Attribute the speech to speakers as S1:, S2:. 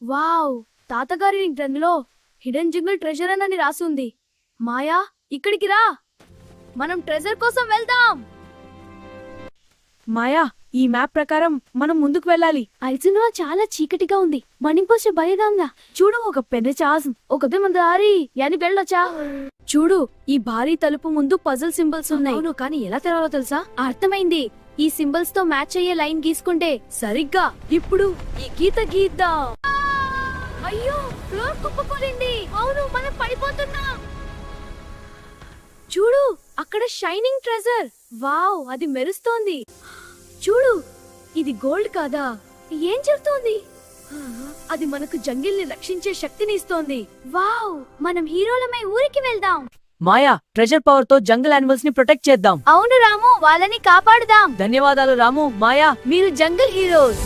S1: Wow, తాతగారి గ్రంథంలో hidden jungle treasure అని రాసుంది. మాయా, ఇక్కడికి రా, మనం ట్రెజర్ కోసం వెళ్దాం.
S2: మాయా, ఈ మ్యాప్ ప్రకారం మనం ముందుకు వెళ్ళాలి.
S1: అల్సినో చాలా చీకటిగా ఉంది, మణిపోసే భయదంగా.
S2: చూడు, ఒక పెద్ద చాస్.
S1: ఒకదే మన దారి యాని వెళ్ళొచ్చా?
S2: చూడు, ఈ భారీ తలుపు ముందు పజిల్ సింబల్స్ ఉన్నాయి.
S1: అవును, కానీ ఎలా తెరవాలో తెలుసా? అర్థమైంది. ఈ సింబల్స్ తో మ్యాచ్ అయ్యే లైన్ గీసుకుంటే సరిగ్గా ఇప్పుడు ఈ గీత గీద్దాం. అయ్యో, ఫ్లోర్ కుప్పకూలింది. అవును, మనం పడిపోతున్నాం. చూడు, అక్కడ షైనింగ్ ట్రెజర్. వావ్, అది మెరుస్తోంది. చూడు, ఇది గోల్డ్ కాదా? ఏం చెప్తోంది? అది మనకు జంగిల్ ని రక్షించే శక్తిని ఇస్తోంది. వావ్, మనం హీరోలమై ఊరికి వెళ్దాం.
S2: మాయా, ట్రెజర్ పవర్ తో జంగల్ యానిమల్స్ ని ప్రొటెక్ట్ చేద్దాం.
S1: అవును రాము, వాళ్ళని కాపాడుదాం.
S2: ధన్యవాదాలు రాము, మాయా.
S1: మీరు జంగిల్ హీరోస్.